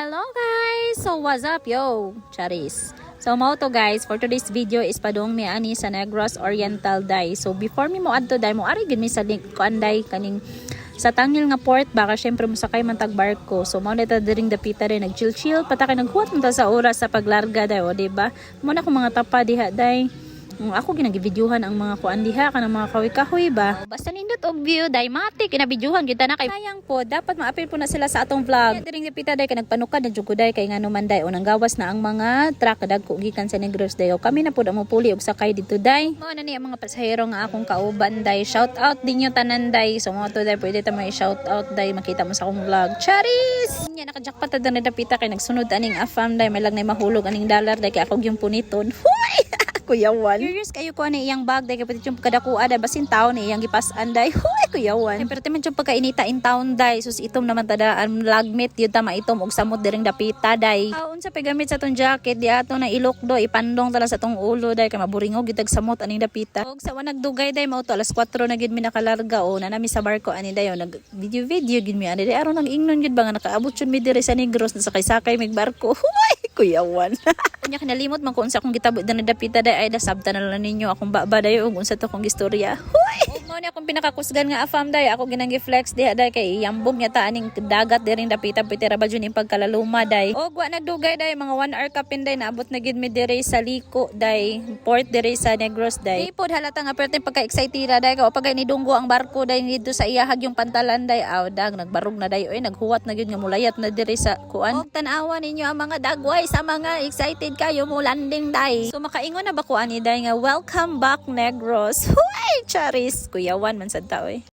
Hello guys! So what's up yo? Charis. So mao to guys, for today's video is padung mi ani sa Negros Oriental day. So before mi mo adto day mo ari gid mi sa kuanday kaning sa tangil nga port baka syempre musakay man tag barko. So mao nita diring dapita day nag-chill pata kay naghuwat man ta sa oras sa paglarga day o di ba? Mo na ko mga tapa diha day. Ako ginagi-videohan ang mga kuan diha kanang mga kahoy-kahoy ba. Basta nindot og view day mati kina-videohan gyud na kay sayang po dapat ma-appeal po na sila sa atong vlog. Diring dipita day kay nagpanukad na jud day kay ngano man day o nanggawas na ang mga truck dagko gikan sa Negros day. O kami na pud ang mupuli og sakay dito day. Mao na ni ang mga pasahero nga akong kauban day. Shout out dinyo tanan day. So mo to day pwede ta may shout out day makita mo sa akong vlog. Charis. Nya naka-jackpot ta na dapita kay nagsunod aning afam day may lang nay mahulog aning dollar day kay ako gyung puniton. Hoy! Kuyawan. Curious kayo ko ani iyang bag day kapit yung pagkadakuha day basin taon ni iyang gipas-an day. Hoy kuyawan. Pero timan yung pagkainita in town day sus itom naman tadaan lagmit yun tama itom og samot diring dapita day. Unsa pa gamit sa tong jacket di ato na ilokdo ipandong tala sa tong ulo day kay maburingog gitag samot aning dapita. Og sa wanag dugay day mao to alas 4 na gid mi nakalarga o na nami sa barko ani day nag video gid mi ani day aron nang ingnon gid ba nga nakaabot jud mi diri sa Negros na sakay-sakay mig barko. Hoy kuyawan. Kunya kinalimot man ko unsa akong gitabo na dapita day ay dasabtan na lang ninyo akong baba day ug unsa to kong istorya. Hoy! Mao ni akong pinakakusgan nga afam day ako ginang flex diha day kay yambong yata aning dagat diring dapita pitera ba jud ning pagkalaluma day. Og wa nagdugay day mga 1 hour kapin day naabot na gid mi diri sa Liko day port diri sa Negros day. Ipod halata nga perting pagka-excited day ka pagay ni dunggo ang barko day dito sa iyahag yung pantalan day aw dag nagbarog na day oy naghuwat na gid nga mulayat na diri sa kuan. Og tan-awa ninyo ang mga dagway sa mga excited kayo mo landing day. So makaingon na ba ko ani day nga welcome back Negros. Hoy, Charis, kuyawan man sad ta oy.